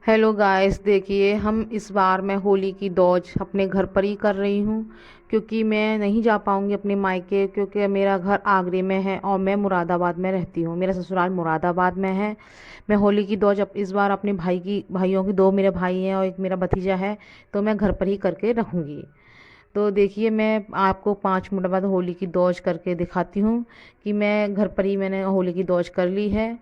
Hello guys, देखिए हम इस बार मैं होली की दौज अपने घर पर ही कर रही हूँ। क्योंकि मैं नहीं जा पाऊँगी अपने मायके, क्योंकि मेरा घर आगरे में है और मैं मुरादाबाद में रहती हूँ। मेरा ससुराल मुरादाबाद में है। मैं होली की दौज अब इस बार अपने भाइयों की, दो मेरे भाई हैं और एक मेरा भतीजा है, तो मैं घर पर ही करके रहूँगी। तो देखिए, मैं आपको 5 मिनट बाद होली की दौज करके दिखाती हूँ कि मैं घर पर ही मैंने होली की दौज कर ली है।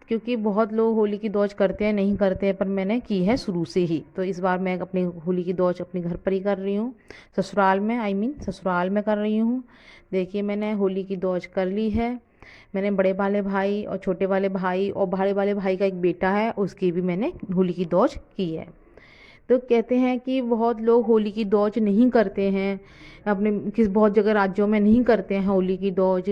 क्योंकि बहुत लोग होली की दौज करते हैं, नहीं करते हैं, पर मैंने की है शुरू से ही। तो इस बार मैं अपनी होली की दौज अपने घर पर ही कर रही हूँ, ससुराल में, ससुराल में कर रही हूँ। देखिए, मैंने होली की दौज कर ली है। मैंने बड़े वाले भाई और छोटे वाले भाई और बड़े वाले भाई का एक बेटा है, उसकी भी मैंने होली की दौज की है। तो कहते हैं कि बहुत लोग होली की दौज नहीं करते हैं, अपने किस बहुत जगह राज्यों में नहीं करते हैं होली की दौज।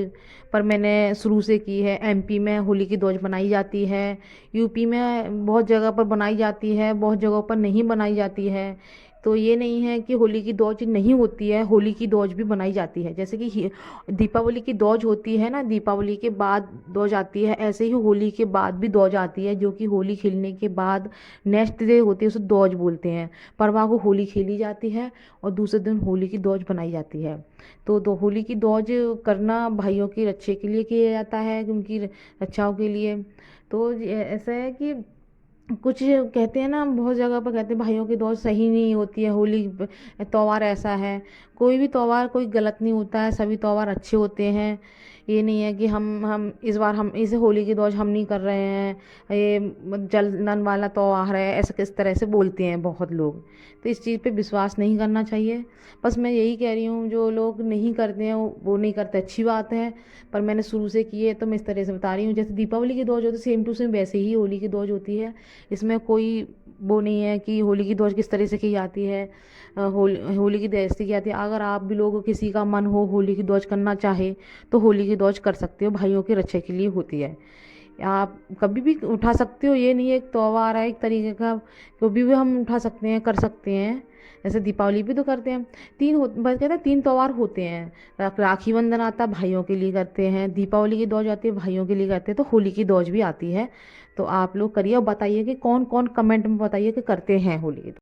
पर मैंने शुरू से की है। एमपी में होली की दौज बनाई जाती है, यूपी में बहुत जगह पर बनाई जाती है, बहुत जगहों पर नहीं बनाई जाती है। तो ये नहीं है कि होली की दौज नहीं होती है, होली की दौज भी बनाई जाती है। जैसे कि दीपावली की दौज होती है ना, दीपावली के बाद दौज आती है, ऐसे ही होली के बाद भी दौज आती है, जो कि होली खेलने के बाद नेक्स्ट डे होती है, उसे दौज बोलते हैं। परवा को होली खेली जाती है और दूसरे दिन होली की दौज बनाई जाती है। तो होली की दौज करना भाइयों की रक्षा के लिए किया जाता है, उनकी रक्षाओं के लिए। तो ऐसा है कि कुछ कहते हैं ना, बहुत जगह पर कहते हैं भाइयों की दौड़ सही नहीं होती है, होली त्योहार ऐसा है। कोई भी त्योहार कोई गलत नहीं होता है, सभी त्योहार अच्छे होते हैं। ये नहीं है कि हम इस बार हम इसे होली की दौड़ हम नहीं कर रहे हैं, ये जलन वाला त्योहार है, ऐसा किस तरह से बोलते हैं बहुत लोग। तो इस चीज़ पे विश्वास नहीं करना चाहिए। बस मैं यही कह रही हूँ, जो लोग नहीं करते हैं वो नहीं करते, अच्छी बात है। पर मैंने शुरू से की है तो मैं इस तरह से बता रही हूँ। जैसे दीपावली की दौज होती है, सेम टू सेम वैसे ही होली की दौज होती है। इसमें कोई वो नहीं है कि होली की दौज किस तरह से की जाती है। होली की दौज की जाती है। अगर आप भी लोग किसी का मन हो होली की दौज करना चाहे तो होली की दौज कर सकते हो, भाइयों की रक्षा के लिए होती है। आप कभी भी उठा सकते हो, ये नहीं है, एक त्योहार है एक तरीके का, कभी भी हम उठा सकते हैं, कर सकते हैं। जैसे दीपावली भी तो करते हैं। बस कहते हैं 3 त्योहार होते हैं। राखी बंधन आता है, भाइयों के लिए करते हैं। दीपावली की दौज आती है, भाइयों के लिए करते हैं। तो होली की दौज भी आती है। तो आप लोग करिए और बताइए कि कौन कौन, कमेंट में बताइए कि करते हैं होली की दौज।